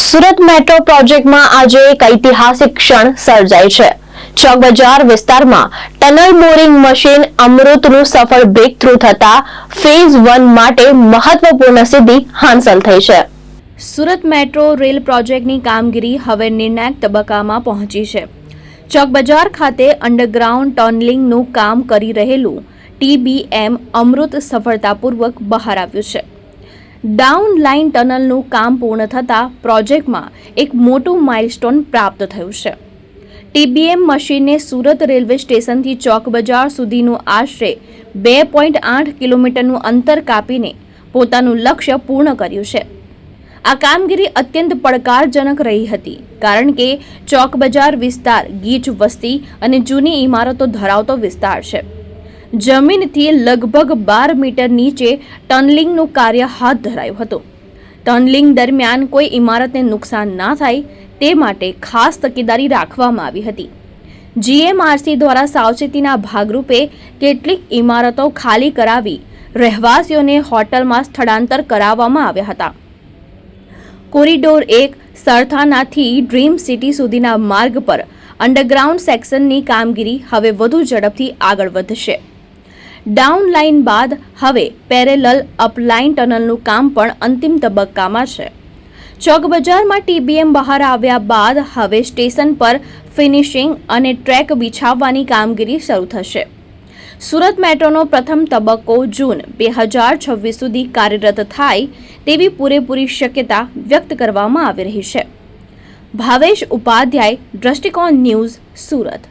Surat metro પ્રોજેક્ટમાં આજે એક ઐતિહાસિક ક્ષણ સર્જાઈ છે। ચોક બજાર વિસ્તારમાં ટનલ બોરિંગ મશીન અમૃતનું સફળ બ્રેક થ્રુ થતા ફેઝ 1 માટે મહત્વપૂર્ણ સિદ્ધિ હાંસલ થઈ છે। સુરત મેટ્રો રેલ પ્રોજેક્ટની કામગીરી હવે નિર્ણાયક તબક્કામાં પહોંચી છે। ચોક બજાર ખાતે અંડરગ્રાઉન્ડ ટનલિંગનું કામ કરી રહેલું TBM અમૃત સફળતાપૂર્વક બહાર આવ્યું છે। ડાઉન લાઇન ટનલનું કામ પૂર્ણ થતાં પ્રોજેક્ટમાં એક મોટું માઇલસ્ટોન પ્રાપ્ત થયું છે। TBM મશીને સુરત રેલવે સ્ટેશનથી ચોક બજાર સુધીનું આશરે 2.8 કિલોમીટરનું અંતર કાપીને પોતાનું લક્ષ્ય પૂર્ણ કર્યું છે। આ કામગીરી અત્યંત પડકારજનક રહી હતી, કારણ કે ચોક બજાર વિસ્તાર ગીચ વસ્તી અને જૂની ઇમારતો ધરાવતો વિસ્તાર છે। જમીનથી લગભગ 12 મીટર નીચે ટનલિંગનું કાર્ય હાથ ધરાયું હતું। ટનલિંગ દરમિયાન કોઈ ઇમારતને નુકસાન ના થાય તે માટે ખાસ તકેદારી રાખવામાં આવી હતી। GMRC દ્વારા સાવચેતીના ભાગરૂપે કેટલીક ઇમારતો ખાલી કરાવી રહેવાસીઓને હોટલમાં સ્થળાંતર કરાવવામાં આવ્યા હતા। કોરિડોર 1 સરથાનાથી ડ્રીમ સિટી સુધીના માર્ગ પર અંડરગ્રાઉન્ડ સેક્શનની કામગીરી હવે વધુ ઝડપથી આગળ વધશે। ડાઉન લાઇન બાદ હવે પેરેલલ અપલાઇન ટનલનું કામ પણ અંતિમ તબક્કામાં છે। ચોક બજારમાં TBM બહાર આવ્યા બાદ હવે સ્ટેશન પર ફિનિશિંગ અને ટ્રેક બિછાવવાની કામગીરી શરૂ થશે। સુરત મેટ્રોનો પ્રથમ તબક્કો જૂન 2026 સુધી કાર્યરત થાય તેવી પૂરેપૂરી શક્યતા વ્યક્ત કરવામાં આવી રહી છે। ભાવેશ ઉપાધ્યાય, દ્રષ્ટિકોણ ન્યૂઝ, સુરત।